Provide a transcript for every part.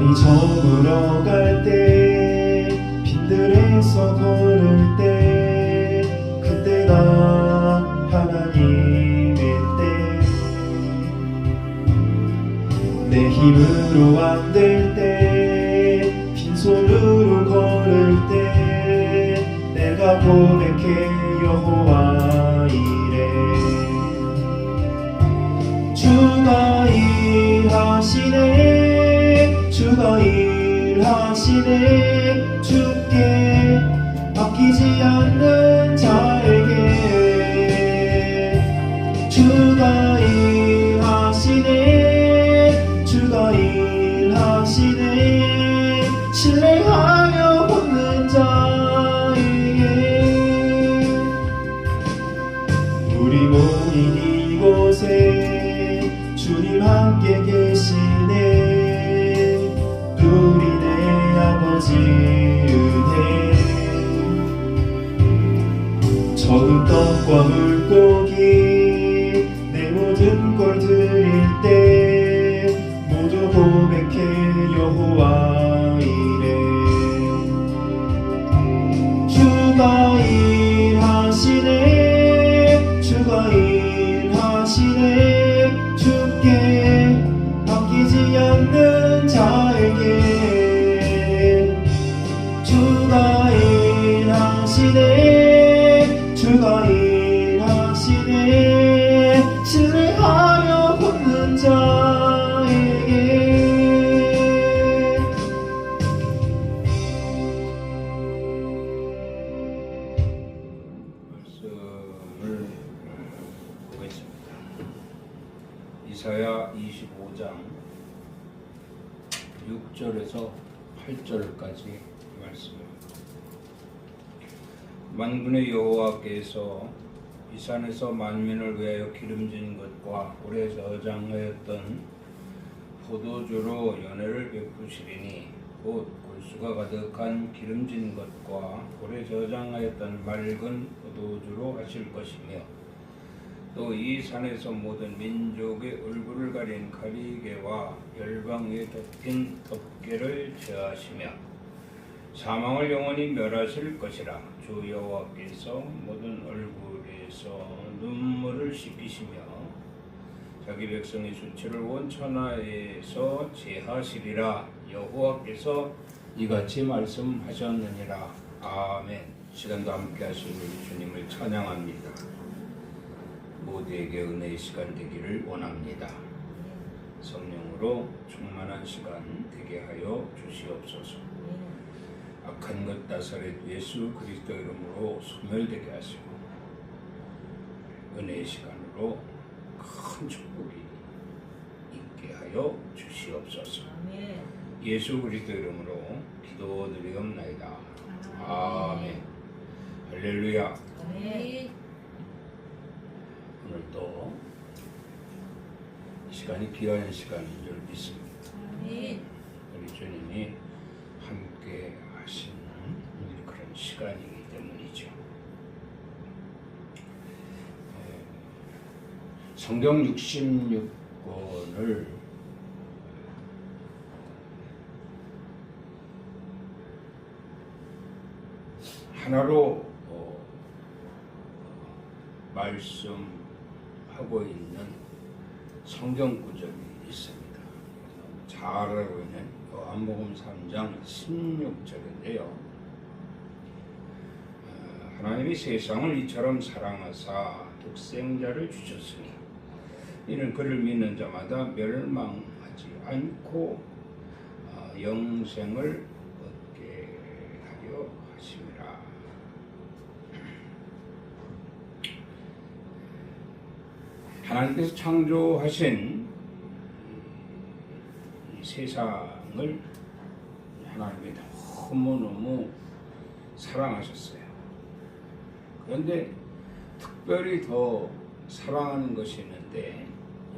많이 저물어 갈 때, 빈들에서 걸을 때, 그때가 하나님의 때. 내 힘으로 안 될 때, 빈손으로 걸을 때, 내가 고백해 여호와 이래. 주가 일하시네, 주가 일하시네. 주께 아끼지 않는 자에게. 주가 일하시네, 주가 일하시네. 신뢰하며 걷는 자에게. 우리 모인 이곳에 주님 함께 계시네. 우리 내 아버지 은혜. 적은 떡과 물고기 내 모든 걸 드릴 때, 모두 고백해 여호와 이래. 주가 일하시네, 주가 일하시네. 주께 아끼지 않는 자에게. 주가 일하시네, 주가 일하시네. 신뢰하며 걷는 자에게. 말씀을 보겠습니다. 이사야 25장 6절에서 8절까지 말씀입니다. 만군의 여호와께서 이 산에서 만민을 위하여 기름진 것과 오래 저장하였던 포도주로 연회를 베푸시리니, 곧 골수가 가득한 기름진 것과 오래 저장하였던 맑은 포도주로 하실 것이며, 또 이 산에서 모든 민족의 얼굴을 가린 가리개와 열방 위에 덮인 덮개를 제하시며 사망을 영원히 멸하실 것이라. 주 여호와께서 모든 얼굴에서 눈물을 씻기시며 자기 백성의 수치를 온 천하에서 제하시리라. 여호와께서 이같이 말씀하셨느니라. 아멘. 시간도 함께 하신 우리 주님을 찬양합니다. 모두에게 은혜의 시간 되기를 원합니다. 성령으로 충만한 시간 되게 하여 주시옵소서. 악한 것 다스려 예수 그리스도 이름으로 소멸되게 하시고, 은혜의 시간으로 큰 축복이 있게 하여 주시옵소서. 예수 그리스도 이름으로 기도드리옵나이다. 아멘. 할렐루야. 오늘도 시간이 귀한 시간인 줄 믿습니다. 우리 주님이 함께 하시는 그런 시간이기 때문이죠. 성경 66권을 하나로 말씀하고 있는 성경 구절이 있습니다. 잘 알고 있는 요한복음 3장 16절인데요. 하나님이 세상을 이처럼 사랑하사 독생자를 주셨으니 이는 그를 믿는 자마다 멸망하지 않고 영생을 얻게 하려 하심이라. 하나님께서 창조하신 이 세상을 하나님이 너무너무 사랑하셨어요. 그런데 특별히 더 사랑하는 것이 있는데,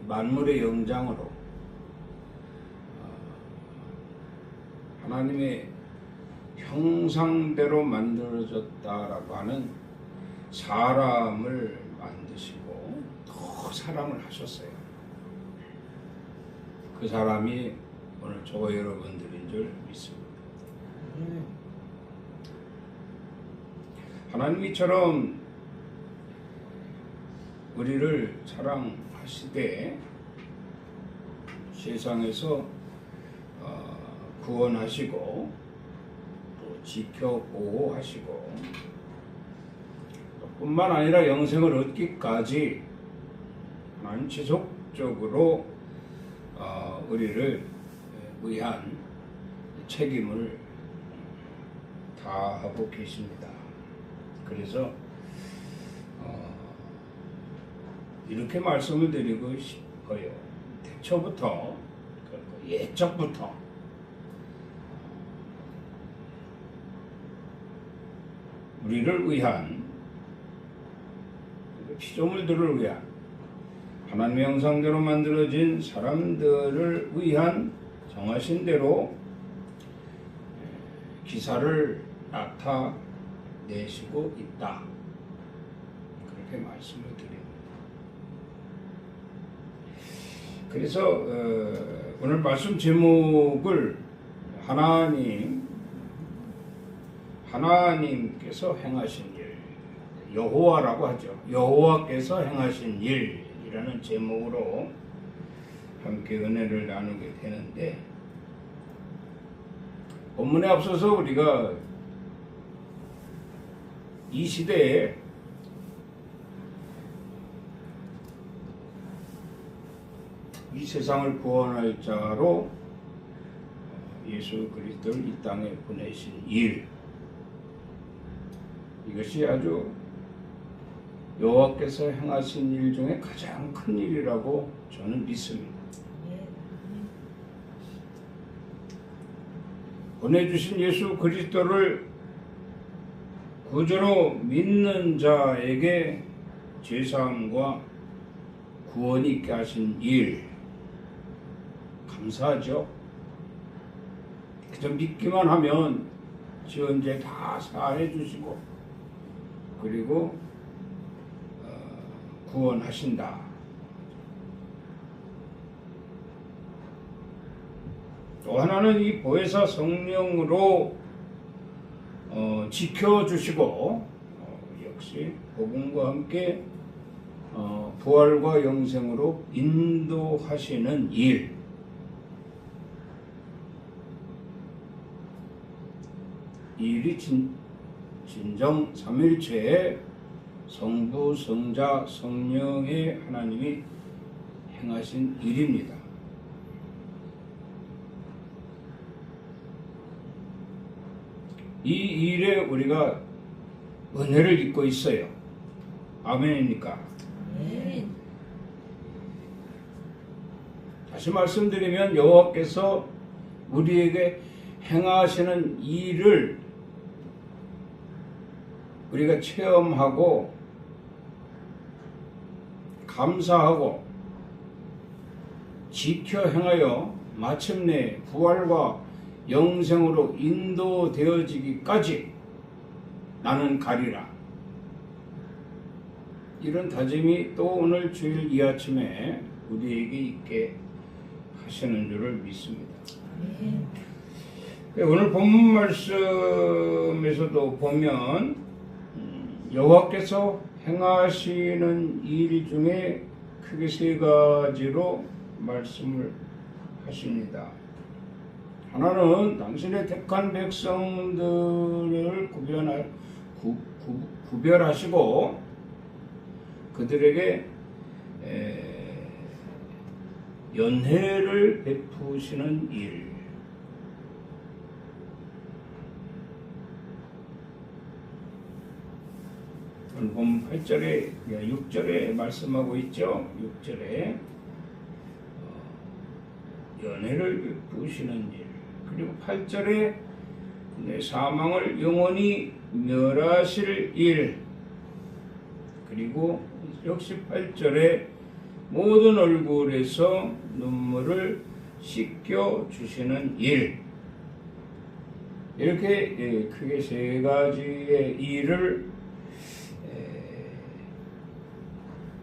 만물의 영장으로 하나님의 형상대로 만들어졌다라고 하는 사람을 만드시고 더 사랑을 하셨어요. 그 사람이 오늘 저와 여러분들인 줄 믿습니다. 하나님이 이처럼 우리를 사랑하시되 세상에서 구원하시고 또 지켜 보호하시고 뿐만 아니라 영생을 얻기까지 하나님 지속적으로 우리를 위한 책임을 다하고 계십니다. 그래서 이렇게 말씀을 드리고 싶어요. 태초부터 예적부터 우리를 위한 피조물들을 위한 하나님의 형상대로 만들어진 사람들을 위한 정하신 대로 기사를 나타내시고 있다. 그렇게 말씀을 드립니다. 그래서 오늘 말씀 제목을 하나님께서 행하신 일, 여호와라고 하죠. 여호와께서 행하신 일이라는 제목으로 함께 은혜를 나누게 되는데, 본문에 앞서서 우리가 이 시대에 이 세상을 구원할 자로 예수 그리스도를 이 땅에 보내신 일, 이것이 아주 여호와께서 행하신 일 중에 가장 큰 일이라고 저는 믿습니다. 보내주신 예수 그리스도를 구주로 믿는 자에게 죄사함과 구원이 있게 하신 일, 감사하죠. 그저 믿기만 하면 지은 죄 다 사해 주시고 그리고 구원하신다. 또 하나는 이 보혜사 성령으로 지켜주시고 역시 복음과 함께 부활과 영생으로 인도하시는 일, 이 일이 진정 삼일체의 성부, 성자, 성령의 하나님이 행하신 일입니다. 이 일에 우리가 은혜를 입고 있어요. 아멘입니까? 네. 다시 말씀드리면 여호와께서 우리에게 행하시는 일을 우리가 체험하고 감사하고 지켜 행하여 마침내 부활과 영생으로 인도되어지기까지 나는 가리라. 이런 다짐이 또 오늘 주일 이 아침에 우리에게 있게 하시는 줄을 믿습니다. 오늘 본문 말씀에서도 보면 여호와께서 행하시는 일 중에 크게 세 가지로 말씀을 하십니다. 하나는 당신의 택한 백성들을 구별하시고 그들에게 연회를 베푸시는 일. 오늘 보면 8절에 6절에 말씀하고 있죠. 6절에 연회를 베푸시는 일. 그리고 8절에 내 사망을 영원히 멸하실 일. 그리고 역시 8절에 모든 얼굴에서 눈물을 씻겨 주시는 일. 이렇게 크게 세 가지의 일을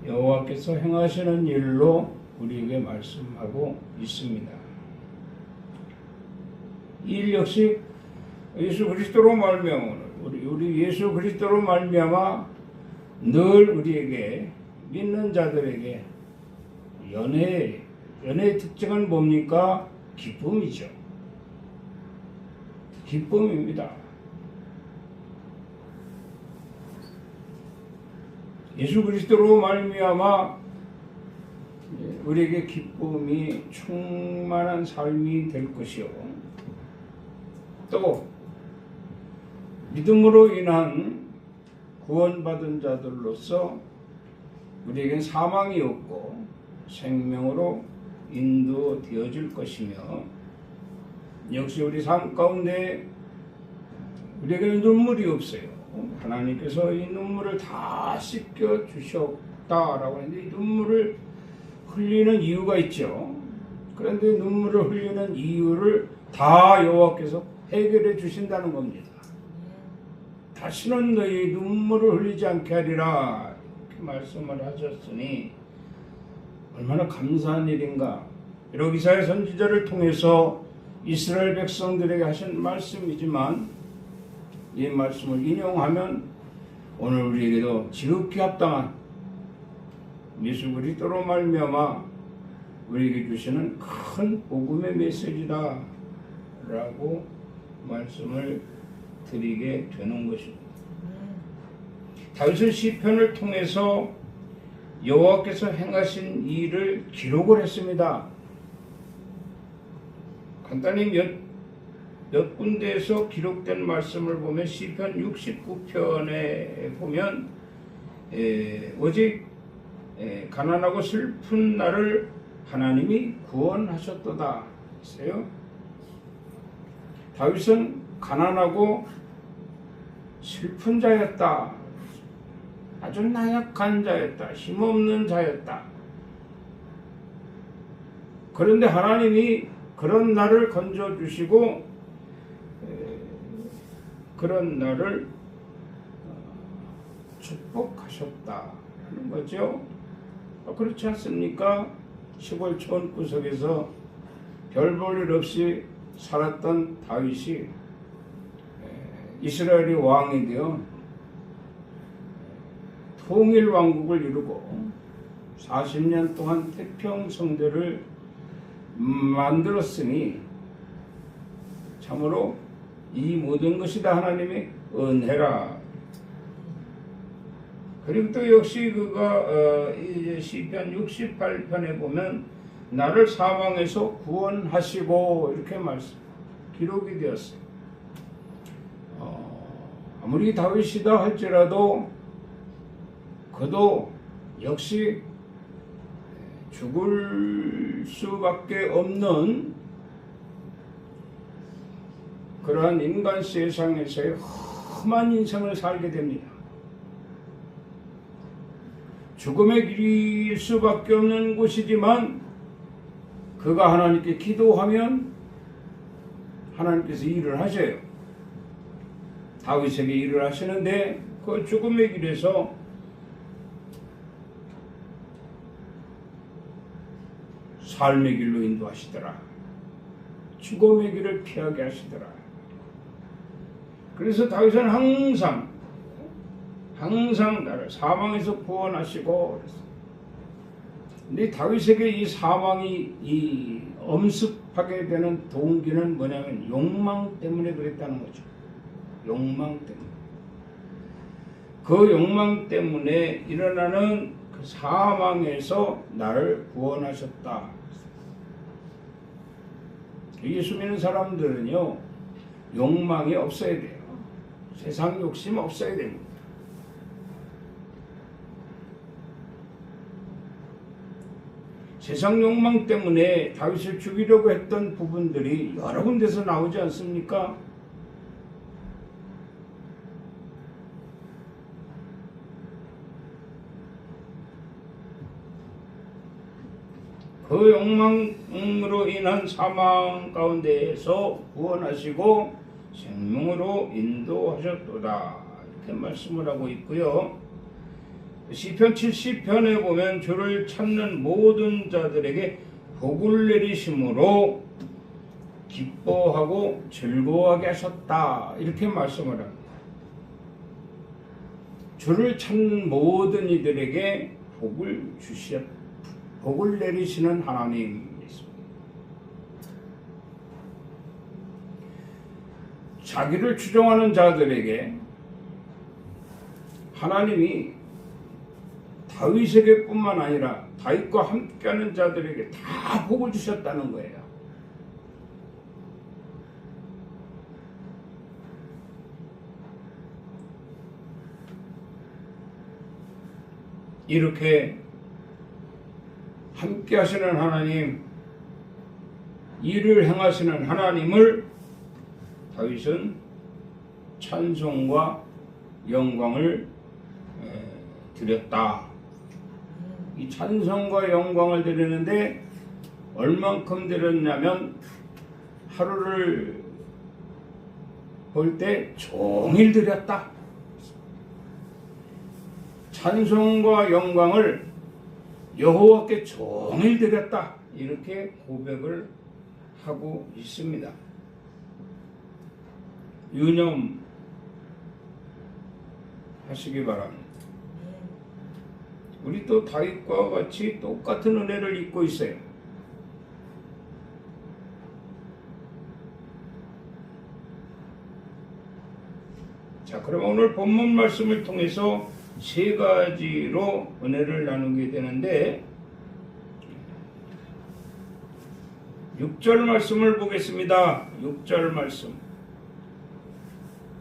여호와께서 행하시는 일로 우리에게 말씀하고 있습니다. 이 일 역시 예수 그리스도로 말미암아 우리 예수 그리스도로 말미암아 늘 우리에게 믿는 자들에게 연애의 특징은 뭡니까? 기쁨이죠. 기쁨입니다. 예수 그리스도로 말미암아 우리에게 기쁨이 충만한 삶이 될 것이요. 또 믿음으로 인한 구원받은 자들로서 우리에겐 사망이 없고 생명으로 인도되어질 것이며 역시 우리 삶 가운데 우리에게는 눈물이 없어요. 하나님께서 이 눈물을 다 씻겨 주셨다라고 하는데 이 눈물을 흘리는 이유가 있죠. 그런데 눈물을 흘리는 이유를 다 여호와께서 해결해 주신다는 겁니다. 다시는 너희 눈물을 흘리지 않게 하리라 이렇게 말씀을 하셨으니 얼마나 감사한 일인가. 비록 이사야 선지자를 통해서 이스라엘 백성들에게 하신 말씀이지만 이 말씀을 인용하면 오늘 우리에게도 지극히 합당한 예수 그리스도로 말미암아 우리에게 주시는 큰 복음의 메시지다 라고 말씀을 드리게 되는 것입니다. 다윗은 시편을 통해서 여호와께서 행하신 일을 기록을 했습니다. 간단히 몇 군데에서 기록된 말씀을 보면 시편 69편에 보면 오직 가난하고 슬픈 나를 하나님이 구원하셨도다 했어요. 다윗은 가난하고 슬픈 자였다. 아주 나약한 자였다. 힘없는 자였다. 그런데 하나님이 그런 나를 건져주시고 그런 나를 축복하셨다는 거죠. 그렇지 않습니까? 시골 촌 구석에서 별 볼 일 없이 살았던 다윗이 이스라엘의 왕이 되어 통일 왕국을 이루고 40년 동안 태평성대를 만들었으니 참으로 이 모든 것이 다 하나님의 은혜라. 그리고 또 역시 그가 시편 68편에 보면 나를 사망에서 구원하시고 이렇게 기록이 되었어요. 아무리 다윗이다 할지라도 그도 역시 죽을 수밖에 없는 그러한 인간 세상에서의 험한 인생을 살게 됩니다. 죽음의 길일 수밖에 없는 곳이지만 그가 하나님께 기도하면 하나님께서 일을 하셔요. 다윗에게 일을 하시는데 그 죽음의 길에서 삶의 길로 인도하시더라. 죽음의 길을 피하게 하시더라. 그래서 다윗은 항상 나를 사망에서 구원하시고. 근데 다윗에게 이 사망이 엄습하게 되는 동기는 뭐냐면 욕망 때문에 그랬다는 거죠. 욕망 때문에. 그 욕망 때문에 일어나는 그 사망에서 나를 구원하셨다. 예수 믿는 사람들은요, 욕망이 없어야 돼요. 세상 욕심 없어야 됩니다. 세상 욕망 때문에 다윗을 죽이려고 했던 부분들이 여러 군데서 나오지 않습니까? 그 욕망으로 인한 사망 가운데에서 구원하시고 생명으로 인도하셨도다. 이렇게 말씀을 하고 있고요. 시편 70편에 보면 주를 찾는 모든 자들에게 복을 내리심으로 기뻐하고 즐거워하게 하셨다. 이렇게 말씀을 합니다. 주를 찾는 모든 이들에게 복을 내리시는 하나님이십니다. 자기를 추종하는 자들에게 하나님이 다윗에게 뿐만 아니라 다윗과 함께하는 자들에게 다 복을 주셨다는 거예요. 이렇게 함께 하시는 하나님, 일을 행하시는 하나님을 다윗은 찬송과 영광을 드렸다. 이 찬송과 영광을 드리는데 얼만큼 드렸냐면 하루를 볼 때 종일 드렸다. 찬송과 영광을 여호와께 종일 드렸다. 이렇게 고백을 하고 있습니다. 유념하시기 바랍니다. 우리 또 다윗과 같이 똑같은 은혜를 입고 있어요. 자, 그럼 오늘 본문 말씀을 통해서 세 가지로 은혜를 나누게 되는데 6절 말씀을 보겠습니다. 6절 말씀.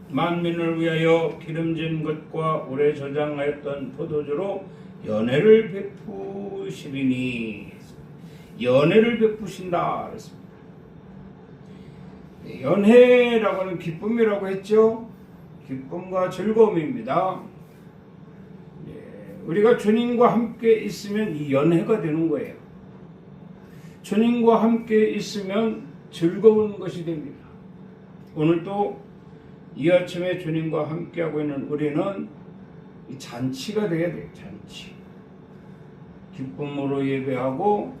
만민을 위하여 기름진 것과 오래 저장하였던 포도주로 연회를 베푸시리니. 연회를 베푸신다 그랬습니다. 연회라고 하는 기쁨이라고 했죠. 기쁨과 즐거움입니다. 우리가 주님과 함께 있으면 이 연회가 되는 거예요. 주님과 함께 있으면 즐거운 것이 됩니다. 오늘도 이 아침에 주님과 함께하고 있는 우리는 이 잔치가 되어야 돼요. 잔치. 기쁨으로 예배하고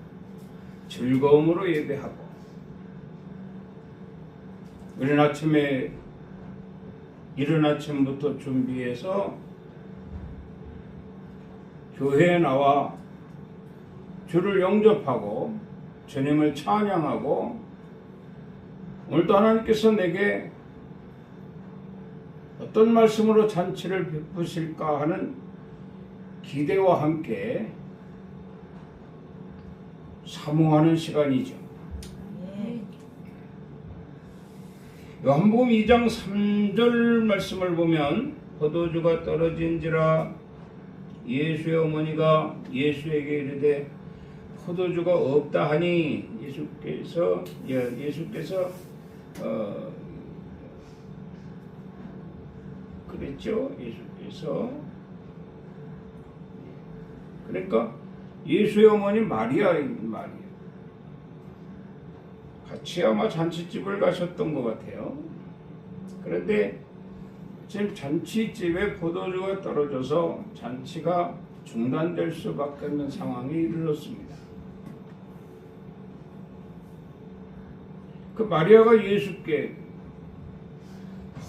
즐거움으로 예배하고. 우리는 아침에 이른 아침부터 준비해서 교회에 나와 주를 영접하고 주님을 찬양하고 오늘도 하나님께서 내게 어떤 말씀으로 잔치를 베푸실까 하는 기대와 함께 사모하는 시간이죠. 요한복음 2장 3절 말씀을 보면 포도주가 떨어진지라 예수의 어머니가 예수에게 이르되 포도주가 없다 하니 예수께서 그랬죠. 예수께서 그러니까 예수의 어머니 마리아 같이 아마 잔치집을 가셨던 것 같아요. 그런데 지금 잔치집에 포도주가 떨어져서 잔치가 중단될 수밖에 없는 상황이 이르렀습니다. 그 마리아가 예수께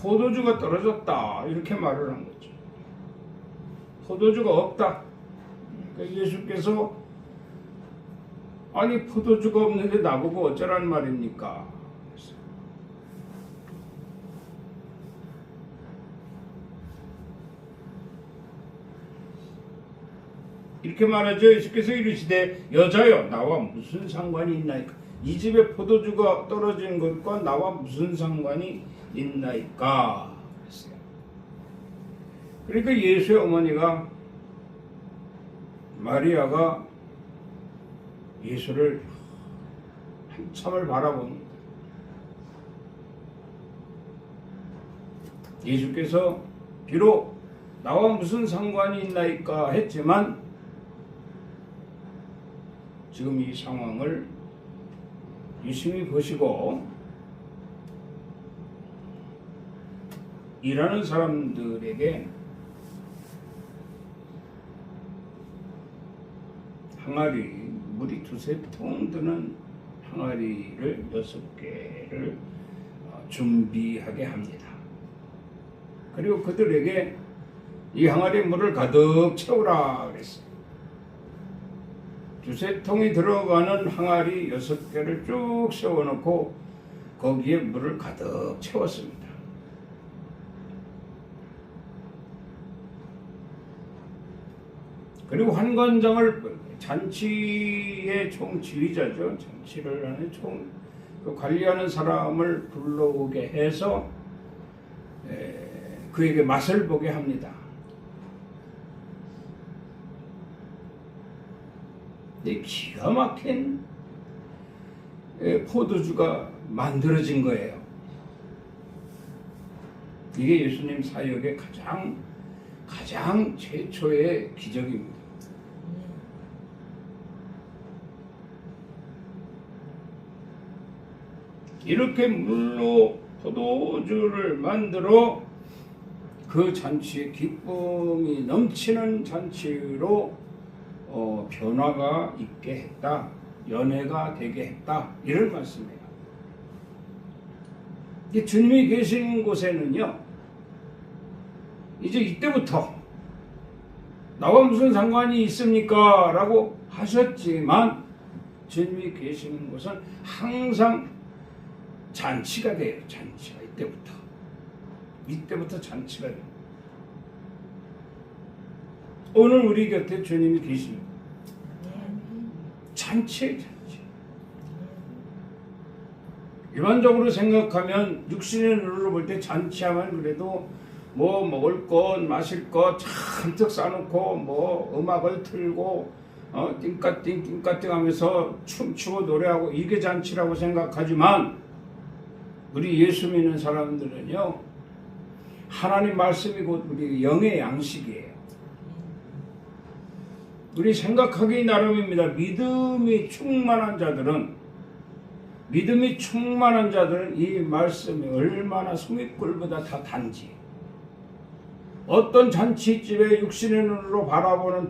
포도주가 떨어졌다 이렇게 말을 한 거죠. 포도주가 없다. 그러니까 예수께서 아니 포도주가 없는데 나보고 어쩌란 말입니까? 이렇게 말하죠. 예수께서 이르시되 여자여 나와 무슨 상관이 있나이까? 이 집에 포도주가 떨어진 것과 나와 무슨 상관이 있나이까? 그랬어요. 그러니까 예수의 어머니가 마리아가 예수를 한참을 바라봅니다. 예수께서 비록 나와 무슨 상관이 있나이까 했지만 지금 이 상황을 유심히 보시고 일하는 사람들에게 항아리 물이 두세 통 드는 항아리를 6개를 준비하게 합니다. 그리고 그들에게 이 항아리에 물을 가득 채우라 그랬어요. 두세 통이 들어가는 항아리 6개를 쭉 세워놓고 거기에 물을 가득 채웠습니다. 그리고 환관장을 잔치의 총지휘자죠. 잔치를 하는 그 관리하는 사람을 불러오게 해서 그에게 맛을 보게 합니다. 이 기가 막힌 포도주가 만들어진 거예요. 이게 예수님 사역의 가장 최초의 기적입니다. 이렇게 물로 포도주를 만들어 그 잔치에 기쁨이 넘치는 잔치로 변화가 있게 했다. 연회가 되게 했다. 이런 말씀이에요. 주님이 계신 곳에는요, 이제 이때부터 나와 무슨 상관이 있습니까? 라고 하셨지만 주님이 계시는 곳은 항상 잔치가 돼요. 잔치가 이때부터 잔치가 돼요. 오늘 우리 곁에 주님이 계십니다. 잔치예요, 잔치. 일반적으로 생각하면 육신의 눈으로 볼 때 잔치하면 그래도 뭐 먹을 것, 마실 것 잔뜩 싸놓고 뭐 음악을 틀고 띵까띵 하면서 춤추고 노래하고 이게 잔치라고 생각하지만 우리 예수 믿는 사람들은요, 하나님 말씀이 곧 우리 영의 양식이에요. 우리 생각하기 나름입니다. 믿음이 충만한 자들은 이 말씀이 얼마나 송이꿀보다 다 단지. 어떤 잔치집에 육신의 눈으로 바라보는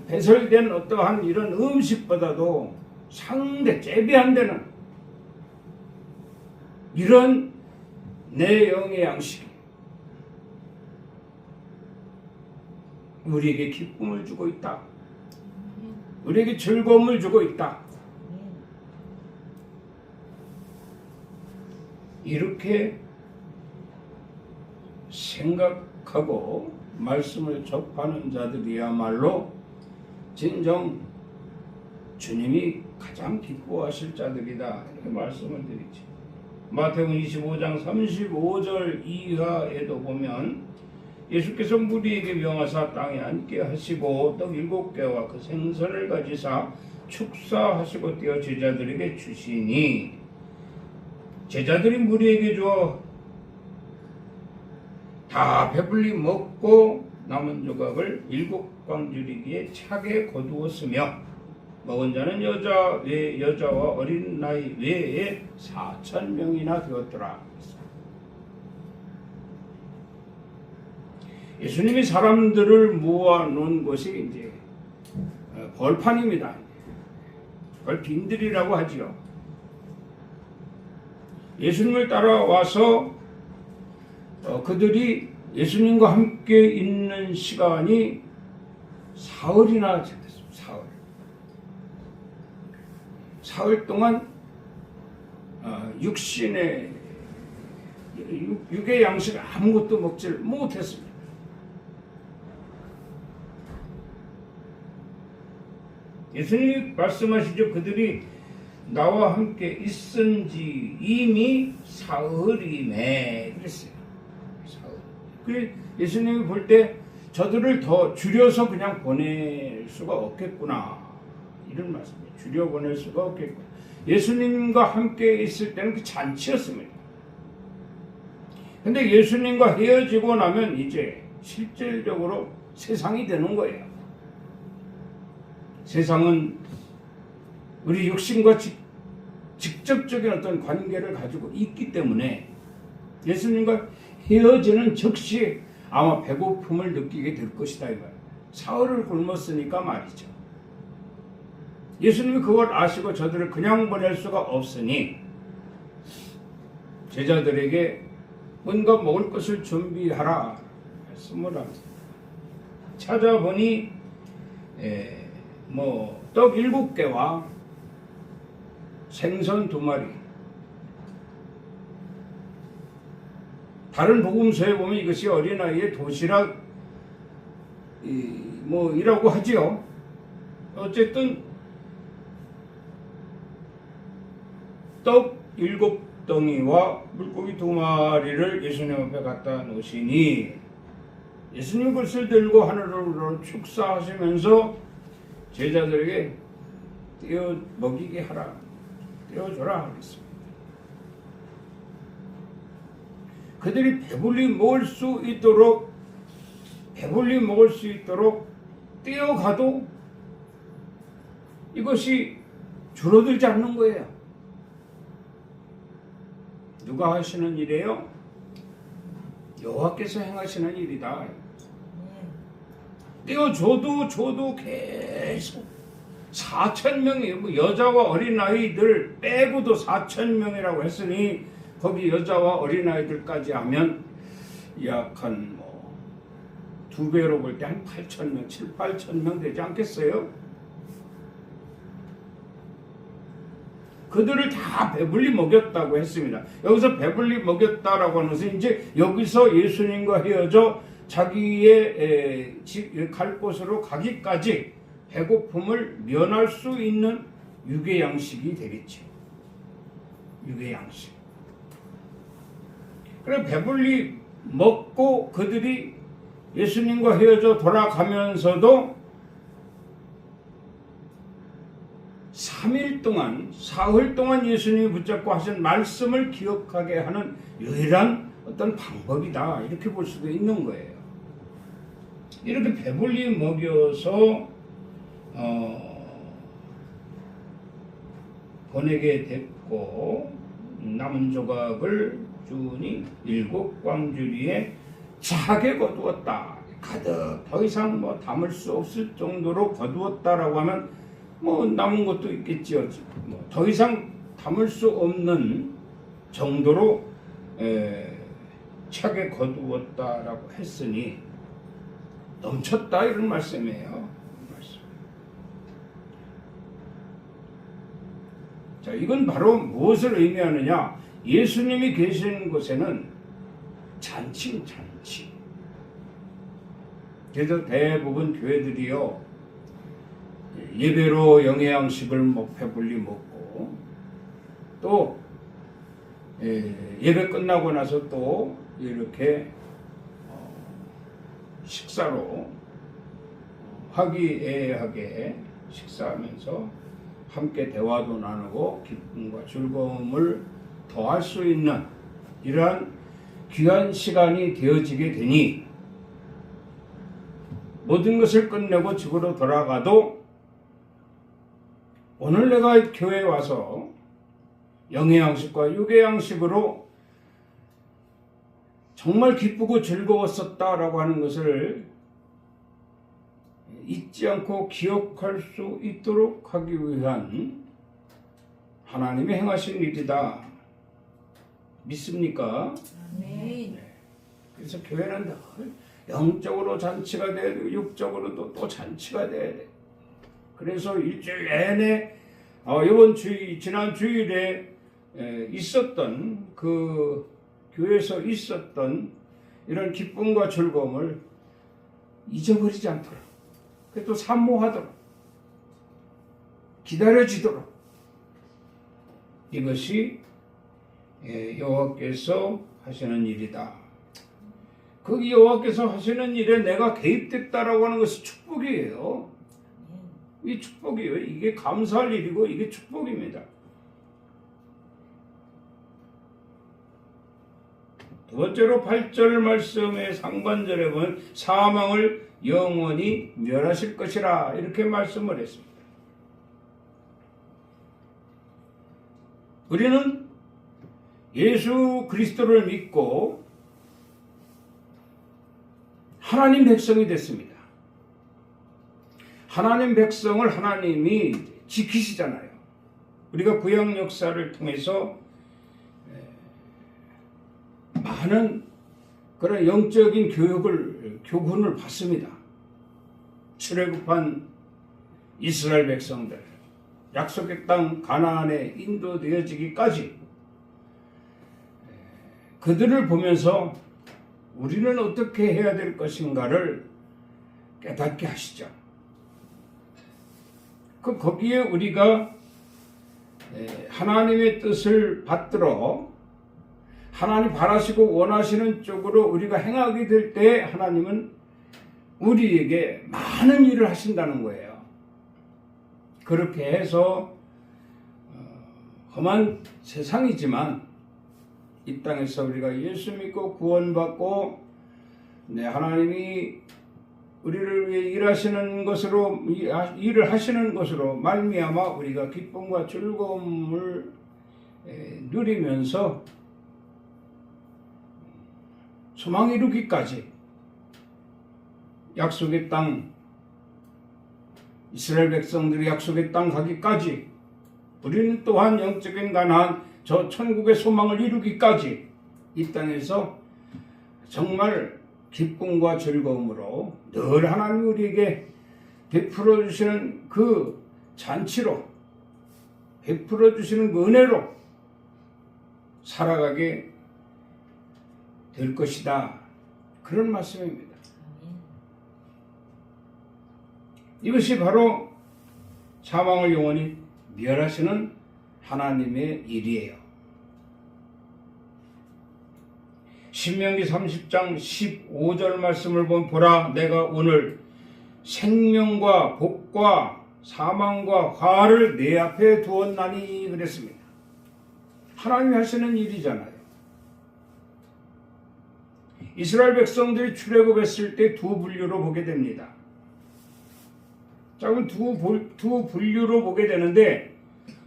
배설된 어떠한 이런 음식보다도 상대 재배한되는 이런 내 영의 양식이 우리에게 기쁨을 주고 있다. 우리에게 즐거움을 주고 있다. 이렇게 생각하고 말씀을 접하는 자들이야말로 진정 주님이 가장 기뻐하실 자들이다. 이렇게 말씀을 드리죠. 마태복음 25장 35절 이하에도 보면 예수께서 무리에게 명하사 땅에 앉게 하시고 떡 7개와 그 생선을 가지사 축사하시고 떼어 제자들에게 주시니 제자들이 무리에게 주어 다 배불리 먹고 남은 조각을 7광주리기에 차게 거두었으며 먹은 자는 여자와 어린 나이 외에 4,000명이나 되었더라. 예수님이 사람들을 모아놓은 곳이 이제 벌판입니다. 그걸 빈들이라고 하지요. 예수님을 따라와서 그들이 예수님과 함께 있는 시간이 사흘이나 됐습니다. 사흘 동안 육의 양식 아무것도 먹지 못했습니다. 예수님이 말씀하시죠. 그들이 나와 함께 있은지 이미 사흘이네 그랬어요. 사흘. 예수님이 볼 때 저들을 더 줄여서 그냥 보낼 수가 없겠구나 이런 말씀이에요. 줄여 보낼 수가 없겠구나. 예수님과 함께 있을 때는 그 잔치였습니다. 근데 예수님과 헤어지고 나면 이제 실질적으로 세상이 되는 거예요. 세상은 우리 육신과 직접적인 어떤 관계를 가지고 있기 때문에 예수님과 헤어지는 즉시 아마 배고픔을 느끼게 될 것이다 이 말이에요. 사흘을 굶었으니까 말이죠. 예수님이 그걸 아시고 저들을 그냥 보낼 수가 없으니 제자들에게 뭔가 먹을 것을 준비하라 말씀을 합니다. 찾아보니 떡 7개와 생선 2마리. 다른 복음서에 보면 이것이 어린아이의 도시락 이라고 하지요. 어쨌든 떡 7덩이와 물고기 2마리를 예수님 앞에 갖다 놓으시니 예수님 그것을 들고 하늘으로 축사하시면서 제자들에게 떼어 먹이게 하라, 떼어줘라 하겠습니다. 그들이 배불리 먹을 수 있도록 떼어가도 이것이 줄어들지 않는 거예요. 누가 하시는 일이에요? 여호와께서 행하시는 일이다. 떼어줘도 계속 4,000명이에요. 여자와 어린아이들 빼고도 4,000명이라고 했으니 거기 여자와 어린아이들까지 하면 약 한 2배로 볼 때 한 8,000명, 7,000~8,000명 되지 않겠어요? 그들을 다 배불리 먹였다고 했습니다. 여기서 배불리 먹였다라고 하는 것은 이제 여기서 예수님과 헤어져 자기의 갈 곳으로 가기까지 배고픔을 면할 수 있는 육의 양식이 되겠죠. 육의 양식. 그래 배불리 먹고 그들이 예수님과 헤어져 돌아가면서도 3일 동안, 사흘 동안 예수님이 붙잡고 하신 말씀을 기억하게 하는 유일한 어떤 방법이다. 이렇게 볼 수도 있는 거예요. 이렇게 배불리 먹여서 보내게 됐고 남은 조각을 주니 7광주리에 차게 거두었다. 가득 더 이상 담을 수 없을 정도로 거두었다라고 하면 남은 것도 있겠지요. 더 이상 담을 수 없는 정도로 차게 거두었다라고 했으니 넘쳤다 이런 말씀이에요. 자, 이건 바로 무엇을 의미하느냐? 예수님이 계시는 곳에는 잔치. 그래서 대부분 교회들이요 예배로 영양식을 배불리 먹고 또 예배 끝나고 나서 또 이렇게 식사로 화기애애하게 식사하면서 함께 대화도 나누고 기쁨과 즐거움을 더할 수 있는 이러한 귀한 시간이 되어지게 되니 모든 것을 끝내고 집으로 돌아가도 오늘 내가 교회에 와서 영의 양식과 육의 양식으로 정말 기쁘고 즐거웠었다라고 하는 것을 잊지 않고 기억할 수 있도록 하기 위한 하나님이 행하신 일이다. 믿습니까? 네. 그래서 교회는 늘 영적으로 잔치가 돼야 되고 육적으로도 또 잔치가 돼야 돼. 그래서 일주일 내내 지난 주일에 있었던 그 교회에서 있었던 이런 기쁨과 즐거움을 잊어버리지 않도록 또 산모하도록 기다려지도록 이것이 여호와께서 하시는 일이다. 그 여호와께서 하시는 일에 내가 개입됐다라고 하는 것이 축복이에요. 이 축복이에요. 이게 감사할 일이고 이게 축복입니다. 두 번째로 8절 말씀의 상반절에 보면 사망을 영원히 멸하실 것이라 이렇게 말씀을 했습니다. 우리는 예수 그리스도를 믿고 하나님 백성이 됐습니다. 하나님 백성을 하나님이 지키시잖아요. 우리가 구약 역사를 통해서 많은 그런 영적인 교훈을 받습니다. 출애굽한 이스라엘 백성들, 약속의 땅 가나안에 인도되어지기까지 그들을 보면서 우리는 어떻게 해야 될 것인가를 깨닫게 하시죠. 거기에 우리가 하나님의 뜻을 받들어 하나님 바라시고 원하시는 쪽으로 우리가 행하게 될 때 하나님은 우리에게 많은 일을 하신다는 거예요. 그렇게 해서 험한 세상이지만 이 땅에서 우리가 예수 믿고 구원받고 하나님이 우리를 위해 일을 하시는 것으로 말미암아 우리가 기쁨과 즐거움을 누리면서 소망 이루기까지 약속의 땅 이스라엘 백성들이 약속의 땅 가기까지 우리는 또한 영적인 가나안 저 천국의 소망을 이루기까지 이 땅에서 정말 기쁨과 즐거움으로 늘 하나님 우리에게 베풀어 주시는 그 잔치로 베풀어 주시는 그 은혜로 살아가게 될 것이다. 그런 말씀입니다. 이것이 바로 사망을 영원히 멸하시는 하나님의 일이에요. 신명기 30장 15절 말씀을 보면 보라 내가 오늘 생명과 복과 사망과 화를 내 앞에 두었나니 그랬습니다. 하나님이 하시는 일이잖아요. 이스라엘 백성들이 출애굽했을 때 두 분류로 보게 됩니다. 자, 그럼 두 분류로 보게 되는데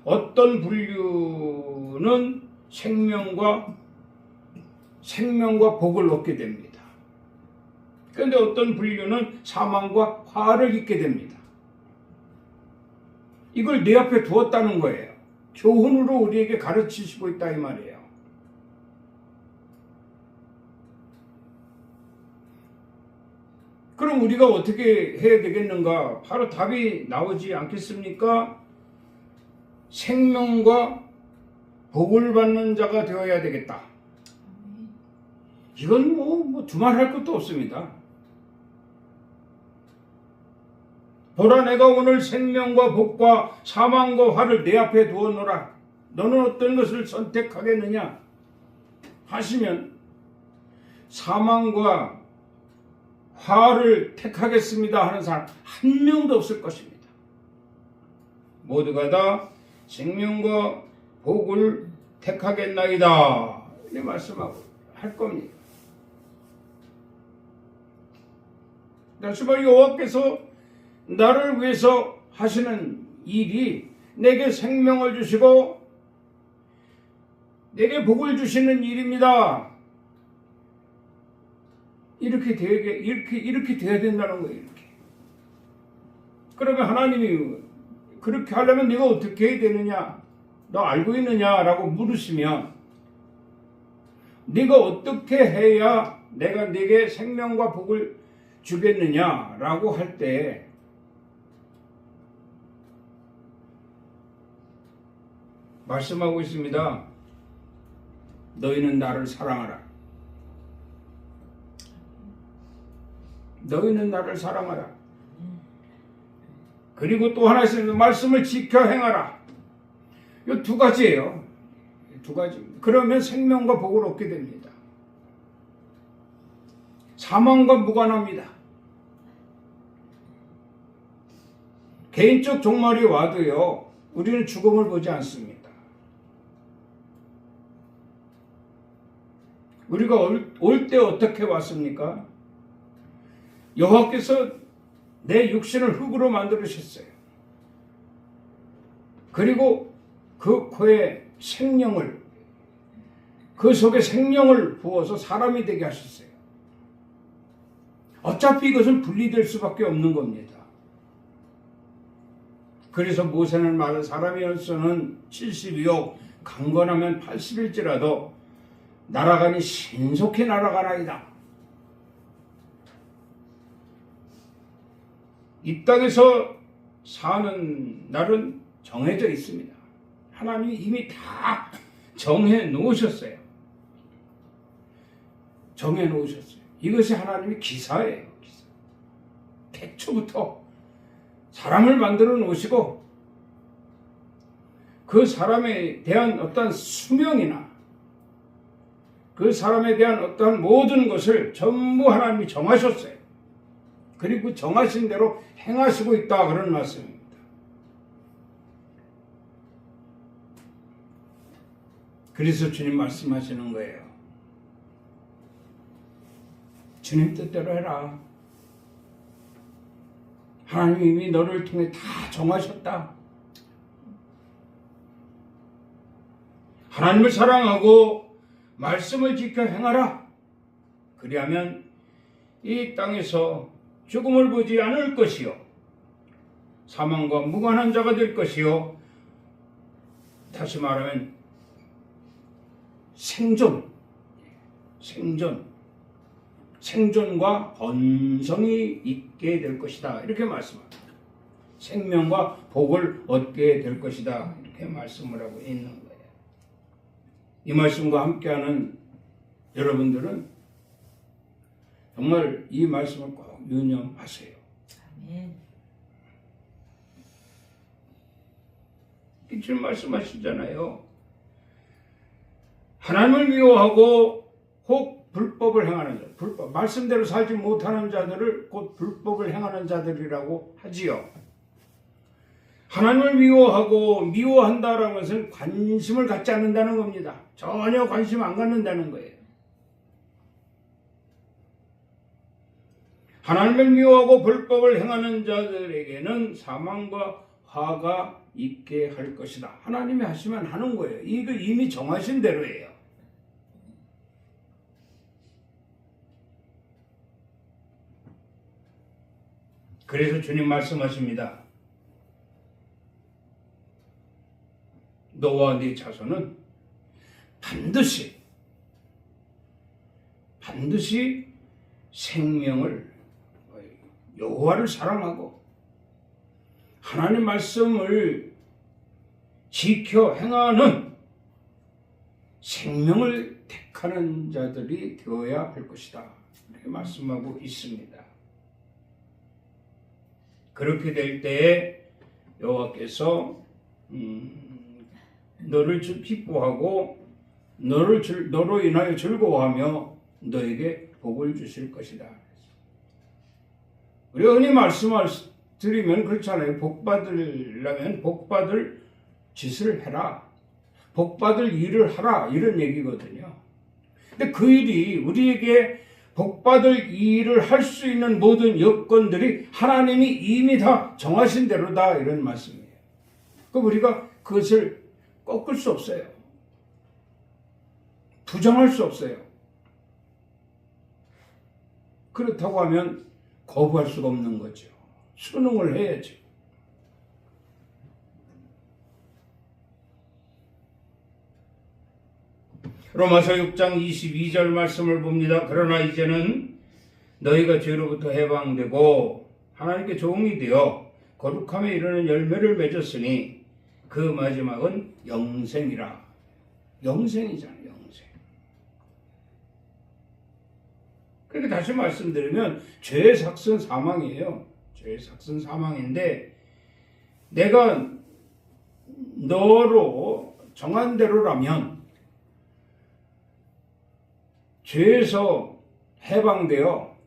어떤 분류는 생명과 복을 얻게 됩니다. 그런데 어떤 분류는 사망과 화를 입게 됩니다. 이걸 내 앞에 두었다는 거예요. 교훈으로 우리에게 가르치시고 있다 이 말이에요. 그럼 우리가 어떻게 해야 되겠는가? 바로 답이 나오지 않겠습니까? 생명과 복을 받는 자가 되어야 되겠다. 이건 뭐 두말할 것도 없습니다. 보라 내가 오늘 생명과 복과 사망과 화를 내 앞에 두었노라. 너는 어떤 것을 선택하겠느냐? 하시면 사망과 화를 택하겠습니다 하는 사람 한 명도 없을 것입니다. 모두가 다 생명과 복을 택하겠나이다 이렇게 말씀하고 할 겁니다. 정말 여호와께서 나를 위해서 하시는 일이 내게 생명을 주시고 내게 복을 주시는 일입니다. 이렇게 돼야 된다는 거예요. 이렇게. 그러면 하나님이 그렇게 하려면 네가 어떻게 해야 되느냐? 너 알고 있느냐라고 물으시면 네가 어떻게 해야 내가 네게 생명과 복을 주겠느냐라고 할 때 말씀하고 있습니다. 너희는 나를 사랑하라. 너희는 나를 사랑하라. 그리고 또 하나 있습니다. 말씀을 지켜 행하라. 이 두 가지예요. 두 가지. 그러면 생명과 복을 얻게 됩니다. 사망과 무관합니다. 개인적 종말이 와도요, 우리는 죽음을 보지 않습니다. 우리가 올 때 어떻게 왔습니까? 여호와께서 내 육신을 흙으로 만들으셨어요. 그리고 그 코에 생명을, 그 속에 생명을 부어서 사람이 되게 하셨어요. 어차피 이것은 분리될 수밖에 없는 겁니다. 그래서 모세는 말한 사람의 수는 72억 강건하면 80일지라도 날아가니 신속히 날아가나이다. 이 땅에서 사는 날은 정해져 있습니다. 하나님이 이미 다 정해 놓으셨어요. 정해 놓으셨어요. 이것이 하나님의 기사예요. 기사. 태초부터 사람을 만들어 놓으시고 그 사람에 대한 어떤 수명이나 그 사람에 대한 어떤 모든 것을 전부 하나님이 정하셨어요. 그리고 정하신 대로 행하시고 있다 그런 말씀입니다. 그래서 주님 말씀하시는 거예요. 주님 뜻대로 해라. 하나님이 이미 너를 통해 다 정하셨다. 하나님을 사랑하고 말씀을 지켜 행하라. 그리하면 이 땅에서 죽음을 보지 않을 것이요 사망과 무관한 자가 될 것이요 다시 말하면 생존과 번성이 있게 될 것이다. 이렇게 말씀합니다. 생명과 복을 얻게 될 것이다. 이렇게 말씀을 하고 있는 거예요. 이 말씀과 함께하는 여러분들은 정말 이 말씀을 꼭 유념하세요. 아멘. 지금 말씀하시잖아요. 하나님을 미워하고 혹 불법을 행하는 자, 불법, 말씀대로 살지 못하는 자들을 곧 불법을 행하는 자들이라고 하지요. 하나님을 미워하고 미워한다라는 것은 관심을 갖지 않는다는 겁니다. 전혀 관심 안 갖는다는 거예요. 하나님을 미워하고 불법을 행하는 자들에게는 사망과 화가 있게 할 것이다. 하나님이 하시면 하는 거예요. 이거 이미 정하신 대로예요. 그래서 주님 말씀하십니다. 너와 네 자손은 반드시 생명을 여호와를 사랑하고 하나님 말씀을 지켜 행하는 생명을 택하는 자들이 되어야 할 것이다. 이렇게 말씀하고 있습니다. 그렇게 될 때에 여호와께서 너를 기뻐하고 너로 인하여 즐거워하며 너에게 복을 주실 것이다. 우리가 흔히 말씀을 드리면 그렇잖아요. 복 받으려면 복 받을 짓을 해라. 복 받을 일을 하라. 이런 얘기거든요. 근데 그 일이 우리에게 복 받을 일을 할 수 있는 모든 여건들이 하나님이 이미 다 정하신 대로다. 이런 말씀이에요. 그럼 우리가 그것을 꺾을 수 없어요. 부정할 수 없어요. 그렇다고 하면 거부할 수가 없는 거죠. 순응을 해야죠. 로마서 6장 22절 말씀을 봅니다. 그러나 이제는 너희가 죄로부터 해방되고 하나님께 종이 되어 거룩함에 이르는 열매를 맺었으니 그 마지막은 영생이라. 영생이잖아요. 영생. 그러니까 다시 말씀드리면 죄의 삭은 사망이에요. 죄의 삭은 사망인데 내가 너로 정한 대로라면 죄에서 해방되어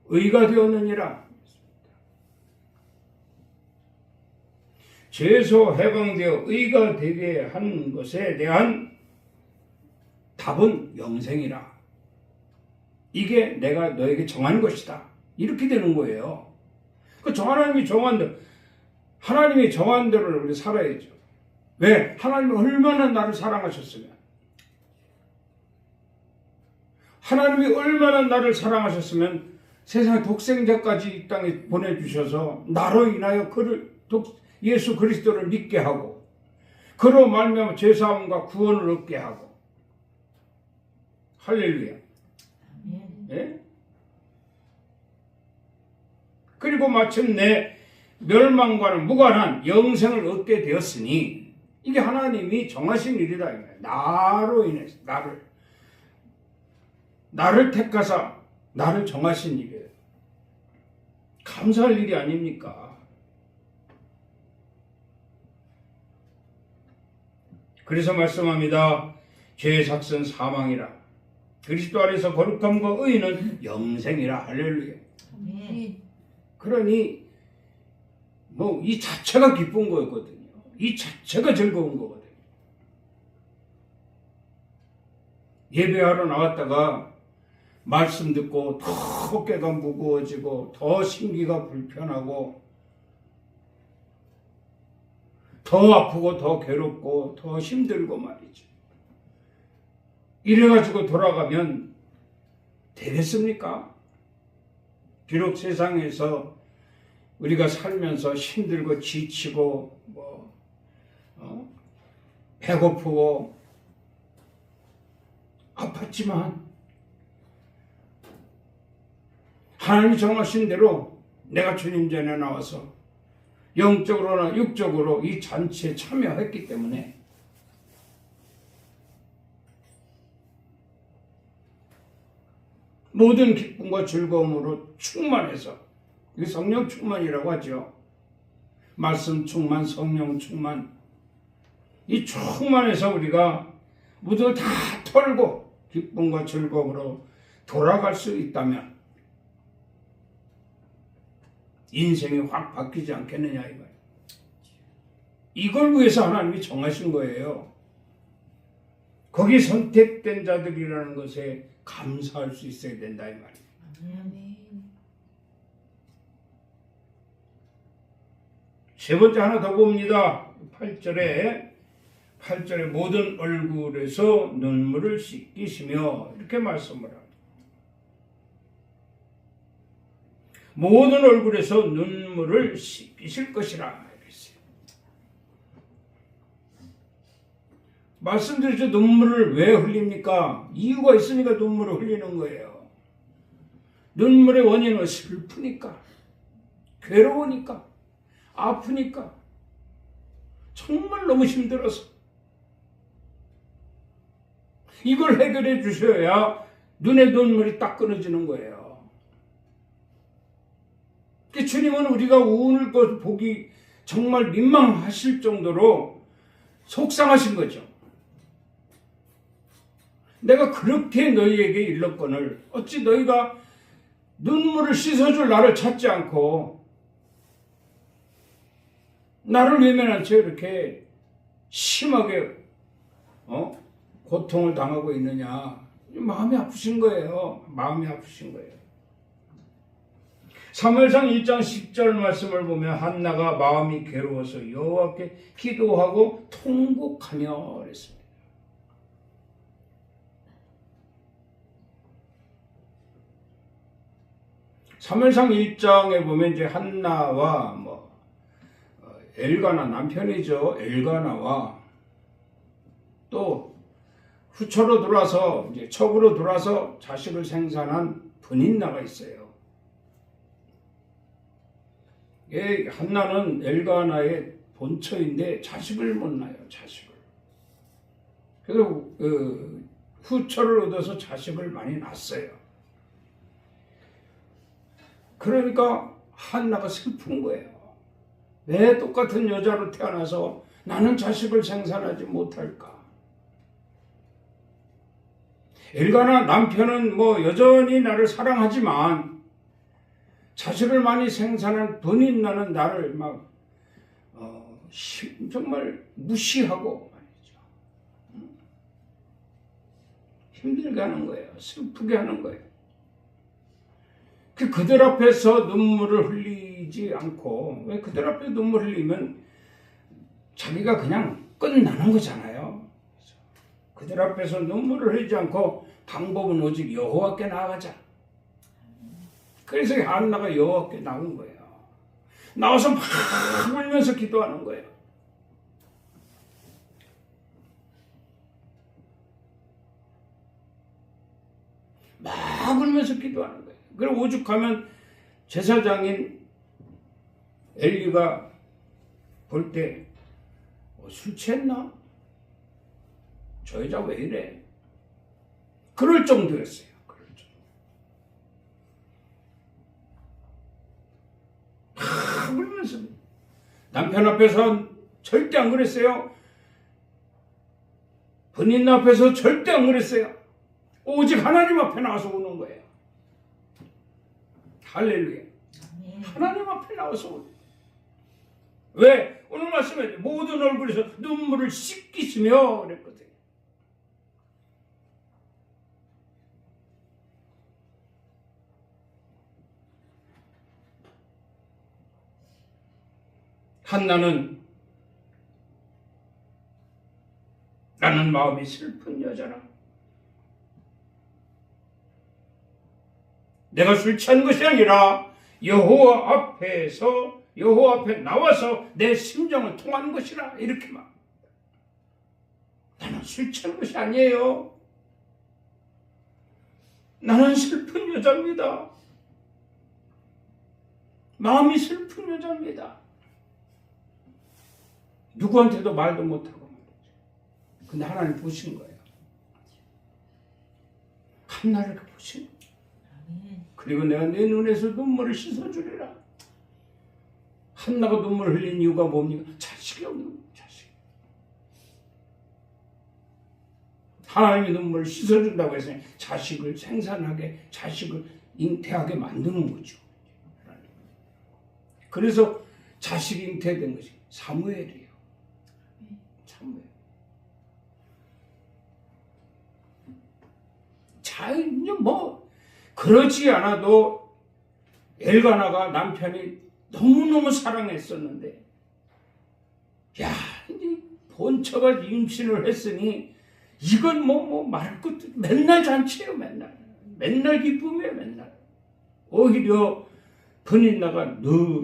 의가 되었느니라. 죄에서 해방되어 의가 되게 한 것에 대한 답은 영생이라. 이게 내가 너에게 정한 것이다. 이렇게 되는 거예요. 그 하나님이 정한 대로, 하나님이 정한 대로 우리 살아야죠. 왜? 하나님이 얼마나 나를 사랑하셨으면. 하나님이 얼마나 나를 사랑하셨으면 세상 독생자까지 이 땅에 보내주셔서 나로 인하여 그를 예수 그리스도를 믿게 하고 그로 말미암아 죄사함과 구원을 얻게 하고. 할렐루야. 예? 그리고 마침내 멸망과는 무관한 영생을 얻게 되었으니 이게 하나님이 정하신 일이다. 나로 인해서 나를 택하사 나를 정하신 일이에요. 감사할 일이 아닙니까? 그래서 말씀합니다. 죄의 삭은 사망이라 그리스도 안에서 거룩함과 의는 영생이라. 할렐루야. 그러니 뭐 이 자체가 기쁜 거였거든요. 이 자체가 즐거운 거거든요. 예배하러 나왔다가 말씀 듣고 더 어깨가 무거워지고 더 심기가 불편하고 더 아프고 더 괴롭고 더 힘들고 말이죠. 이래가지고 돌아가면 되겠습니까? 비록 세상에서 우리가 살면서 힘들고 지치고 배고프고 아팠지만 하나님이 정하신 대로 내가 주님 전에 나와서 영적으로나 육적으로 이 잔치에 참여했기 때문에 모든 기쁨과 즐거움으로 충만해서, 이게 성령 충만이라고 하죠. 말씀 충만, 성령 충만. 이 충만해서 우리가 모두 다 털고 기쁨과 즐거움으로 돌아갈 수 있다면 인생이 확 바뀌지 않겠느냐 이 말이에요. 이걸 위해서 하나님이 정하신 거예요. 거기 선택된 자들이라는 것에 감사할 수 있어야 된다 이 말이에요. 세 번째 하나 더 봅니다. 8절에 모든 얼굴에서 눈물을 씻기시며 이렇게 말씀을 합니다. 모든 얼굴에서 눈물을 씻기실 것이라 그랬어요. 말씀드렸죠. 눈물을 왜 흘립니까? 이유가 있으니까 눈물을 흘리는 거예요. 눈물의 원인은 슬프니까, 괴로우니까, 아프니까, 정말 너무 힘들어서. 이걸 해결해 주셔야 눈의 눈물이 딱 끊어지는 거예요. 주님은 우리가 우는 것 보기 정말 민망하실 정도로 속상하신 거죠. 내가 그렇게 너희에게 일렀거늘 어찌 너희가 눈물을 씻어줄 나를 찾지 않고 나를 외면한 채 이렇게 심하게 고통을 당하고 있느냐. 마음이 아프신 거예요. 마음이 아프신 거예요. 사무엘상 1장 10절 말씀을 보면 한나가 마음이 괴로워서 여호와께 기도하고 통곡하며 그랬습니다. 사무엘상 1장에 보면 이제 한나와 엘가나 남편이죠. 엘가나와 또 후처로 들어와서 이제 첩으로 들어와서 자식을 생산한 분인나가 있어요. 한나는 엘가나의 본처인데 자식을 못 낳아요. 자식을. 그래서 후처를 얻어서 자식을 많이 낳았어요. 그러니까 한나가 슬픈 거예요. 왜 똑같은 여자로 태어나서 나는 자식을 생산하지 못할까? 엘가나 남편은 여전히 나를 사랑하지만 자식을 많이 생산한 분인나는 나를 정말 무시하고 말이죠. 힘들게 하는 거예요. 슬프게 하는 거예요. 그들 앞에서 눈물을 흘리지 않고, 왜 그들 앞에 눈물 흘리면 자기가 그냥 끝나는 거잖아요. 그들 앞에서 눈물을 흘리지 않고 방법은 오직 여호와께 나아가자. 그래서 한나가 여호와께 나온 거예요. 나와서 막 울면서 기도하는 거예요. 막 울면서 기도하는 거예요. 그리고 오죽하면 제사장인 엘리가 볼 때 술 취했나? 저 여자 왜 이래? 그럴 정도였어요. 그럴 정도. 막 울면서 남편 앞에서 절대 안 그랬어요. 본인 앞에서 절대 안 그랬어요. 오직 하나님 앞에 나와서 우는 거예요. 할렐루야. 하나님 앞에 나와서 우는 거예요. 왜? 오늘 말씀에 모든 얼굴에서 눈물을 씻기시며 그랬거든요. 한나는 나는 마음이 슬픈 여자라. 내가 술 취한 것이 아니라 여호와 앞에 나와서 내 심정을 통하는 것이라. 이렇게 말. 나는 술 취한 것이 아니에요. 나는 슬픈 여자입니다. 마음이 슬픈 여자입니다. 누구한테도 말도 못하고 말이죠. 근데 하나님 보신 거예요. 한나를 보신 거예요. 그리고 내가 내 눈에서 눈물을 씻어주리라. 한나가 눈물을 흘린 이유가 뭡니까? 자식이 없는 거예요. 자식. 하나님이 눈물을 씻어준다고 해서 자식을 생산하게, 자식을 잉태하게 만드는 거죠. 그래서 자식이 잉태된 것이 사무엘이에요. 사무엘. 자, 이제 뭐 그렇지 않아도 엘가나가 남편이 너무너무 사랑했었는데, 야, 이제 본처가 임신을 했으니 이건 뭐 말할 것도 맨날 잔치예요. 맨날 기쁨이에요. 맨날. 오히려 번인나가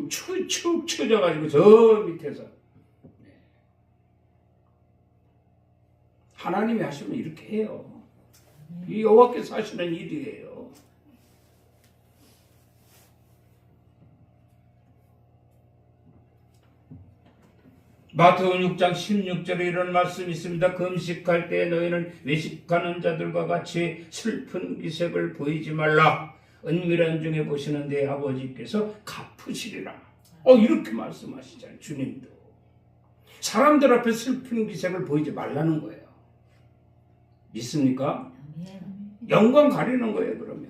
축 처져가지고 저 밑에서 하나님이 하시면 이렇게 해요. 이 여호와께서 하시는 일이에요. 마태복음 6장 16절에 이런 말씀이 있습니다. 금식할 때 너희는 외식하는 자들과 같이 슬픈 기색을 보이지 말라. 은밀한 중에 보시는 내 아버지께서 갚으시리라. 이렇게 말씀하시잖아요. 주님도. 사람들 앞에 슬픈 기색을 보이지 말라는 거예요. 믿습니까? 영광 가리는 거예요. 그러면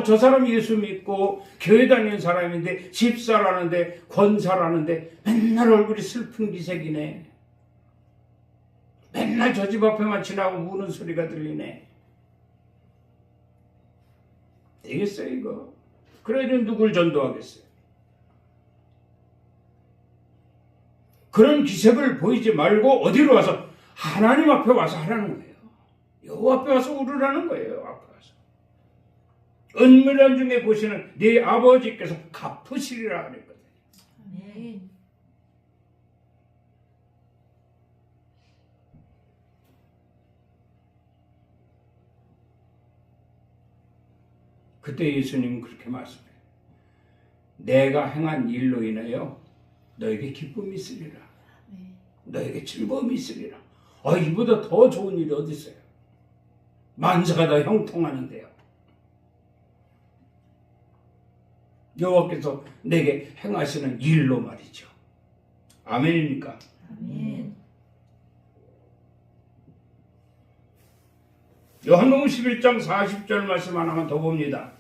저 사람 예수 믿고 교회 다니는 사람인데 집사라는데 권사라는데 맨날 얼굴이 슬픈 기색이네. 맨날 저 집 앞에만 지나고 우는 소리가 들리네. 되겠어요 이거? 그래도 누굴 전도하겠어요? 그런 기색을 보이지 말고 어디로 와서 하나님 앞에 와서 하라는 거예요. 여호와 앞에 와서 울으라는 거예요. 앞에 와서. 은밀한 중에 보시는 네 아버지께서 갚으시리라 그랬거든요. 아멘. 그때 예수님은 그렇게 말씀해요. 내가 행한 일로 인하여 너에게 기쁨이 있으리라. 너에게 즐거움이 있으리라. 이보다 더 좋은 일이 어디 있어요? 만사가 다 형통하는데요. 여호와께서 내게 행하시는 일로 말이죠. 아멘입니까? 아멘. 요한복음 11장 40절 말씀 하나만 더 봅니다.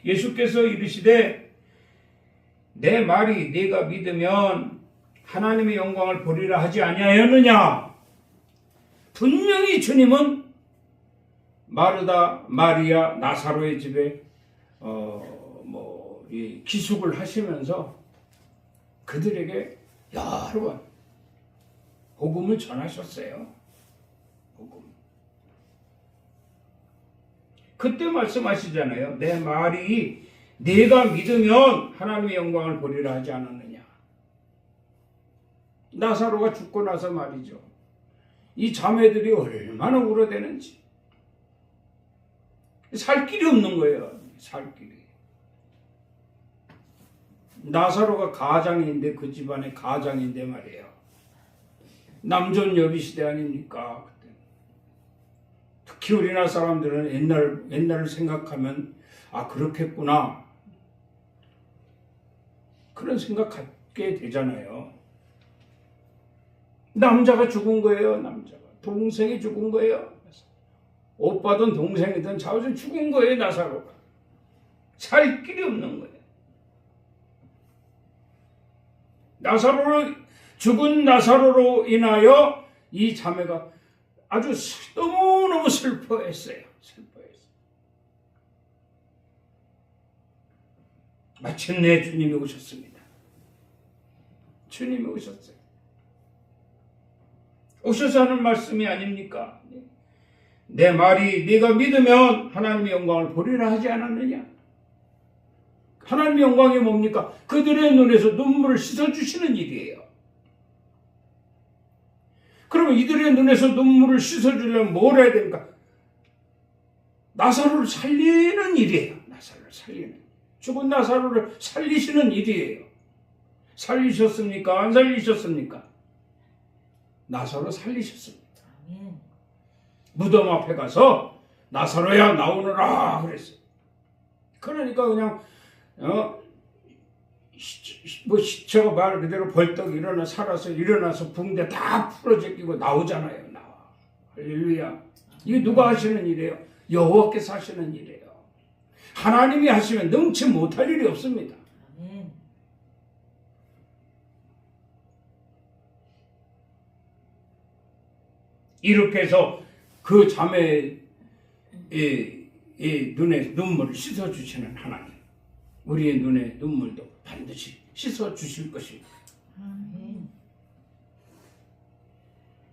예수께서 이르시되 내 말이 네가 믿으면 하나님의 영광을 보리라 하지 아니하였느냐. 분명히 주님은 마르다, 마리아, 나사로의 집에 기숙을 하시면서 그들에게 여러 번 복음을 전하셨어요. 복음. 그때 말씀하시잖아요. 내 말이 네가 믿으면 하나님의 영광을 보리라 하지 않았느냐. 나사로가 죽고 나서 말이죠. 이 자매들이 얼마나 울어대는지. 살 길이 없는 거예요. 살 길이. 나사로가 가장인데, 그 집안의 가장인데 말이에요. 남존 여비 시대 아닙니까? 그때. 특히 우리나라 사람들은 옛날을 생각하면 아 그렇겠구나 그런 생각 갖게 되잖아요. 남자가 죽은 거예요. 남자가 동생이 죽은 거예요. 오빠든 동생이든 자우전 죽은 거예요. 나사로가 살 길이 없는 거예요. 죽은 나사로로 인하여 이 자매가 아주 너무너무 슬퍼했어요. 마침내 주님이 오셨습니다. 주님이 오셨어요. 오셔서 하는 말씀이 아닙니까? 내 말이 네가 믿으면 하나님의 영광을 보리라 하지 않았느냐? 하나님의 영광이 뭡니까? 그들의 눈에서 눈물을 씻어주시는 일이에요. 그러면 이들의 눈에서 눈물을 씻어주려면 뭘 해야 됩니까? 나사로를 살리는 일이에요. 나사로를 살리는. 죽은 나사로를 살리시는 일이에요. 살리셨습니까? 안 살리셨습니까? 나사로 살리셨습니다. 무덤 앞에 가서 나사로야 나오너라 그랬어요. 그러니까 그냥 시체가 말 그대로 벌떡 살아서 일어나서 붕대 다 풀어제끼고 나오잖아요. 나와. 할렐루야. 이게 누가 하시는 일이에요? 여호와께서 하시는 일이에요. 하나님이 하시면 능치 못할 일이 없습니다. 이렇게 해서 그 자매의 눈에 눈물을 씻어주시는 하나님, 우리의 눈에 눈물도 반드시 씻어주실 것입니다.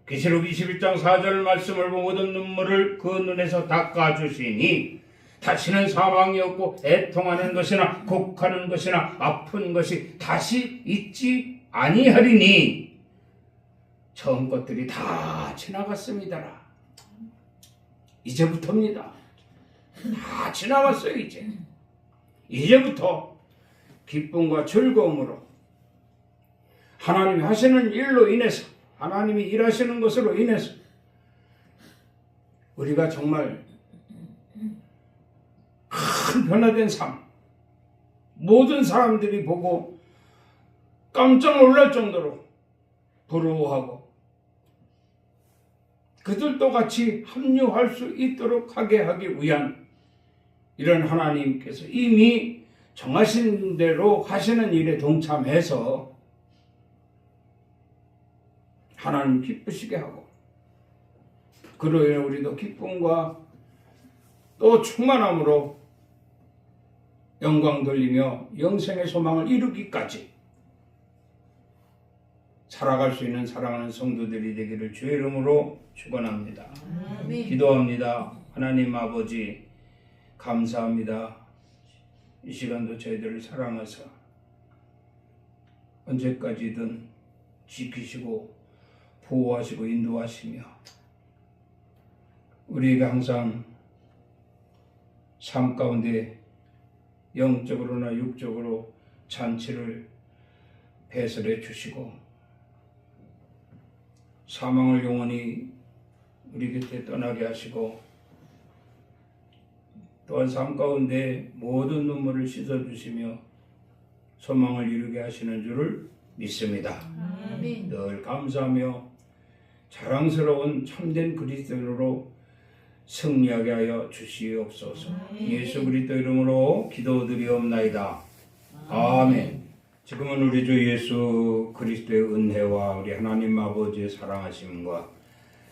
계시록 21장 4절 말씀을 보고 모든 눈물을 그 눈에서 닦아주시니 다시는 사망이 없고 애통하는 것이나 곡하는 것이나 아픈 것이 다시 있지 아니하리니 처음 것들이 다 지나갔습니다. 이제부터입니다. 다 지나갔어요. 이제부터 기쁨과 즐거움으로 하나님이 하시는 일로 인해서, 하나님이 일하시는 것으로 인해서 우리가 정말 큰 변화된 삶, 모든 사람들이 보고 깜짝 놀랄 정도로 부러워하고 그들도 같이 합류할 수 있도록 하게 하기 위한 이런 하나님께서 이미 정하신 대로 하시는 일에 동참해서 하나님 기쁘시게 하고 그로 인해 우리도 기쁨과 또 충만함으로 영광 돌리며 영생의 소망을 이루기까지 살아갈 수 있는 사랑하는 성도들이 되기를 주의 이름으로 축원합니다. 기도합니다. 하나님 아버지 감사합니다. 이 시간도 저희들을 사랑하사 언제까지든 지키시고 보호하시고 인도하시며 우리에게 항상 삶 가운데 영적으로나 육적으로 잔치를 배설해 주시고 사망을 영원히 우리 곁에 떠나게 하시고 또한 삶 가운데 모든 눈물을 씻어주시며 소망을 이루게 하시는 줄을 믿습니다. 늘 감사하며 자랑스러운 참된 그리스도인으로 승리하게 하여 주시옵소서. 예수 그리스도 이름으로 기도드리옵나이다. 아멘. 지금은 우리 주 예수 그리스도의 은혜와 우리 하나님 아버지의 사랑하심과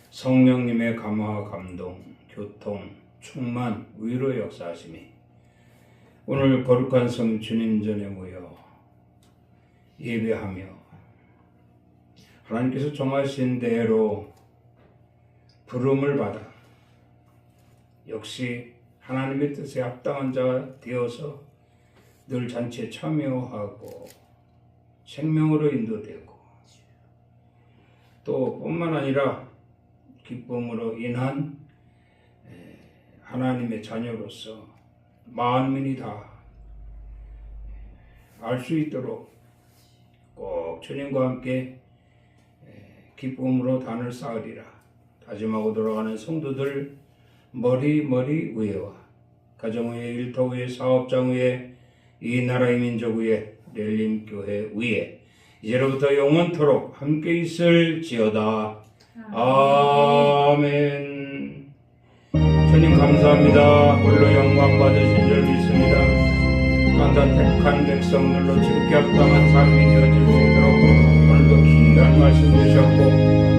성령님의 감화 감동 교통 충만 위로의 역사하심이 오늘 거룩한 성 주님 전에 모여 예배하며 하나님께서 정하신 대로 부름을 받아 역시 하나님의 뜻에 합당한 자 되어서 늘 잔치에 참여하고 생명으로 인도되고 또 뿐만 아니라 기쁨으로 인한 하나님의 자녀로서 만민이 다 알 수 있도록 꼭 주님과 함께 기쁨으로 단을 쌓으리라 다짐하고 돌아가는 성도들 머리 위에와 가정 위에, 일터 위에, 사업장 위에, 이 나라의 민족 위에, 렐림교회 위에 이제로부터 영원토록 함께 있을지어다. 아멘. 주님 감사합니다. 홀로 영광 받으신 줄 믿습니다. 또한 택한 백성들로 지극히 합당한 삶이 되어질 수 있도록 오늘도 귀한 말씀 주셨고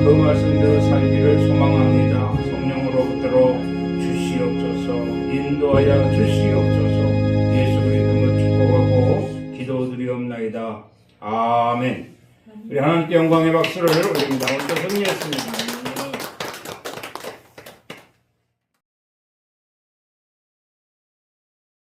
그 말씀대로 살기를 소망합니다. 성령으로부터 주시옵소서, 인도하여 주시옵소서. 예수 그리스도로 축복하고 기도드리옵나이다. 아멘. 우리 하나님께 영광의 박수를 올립니다. 오늘도 승리했습니다.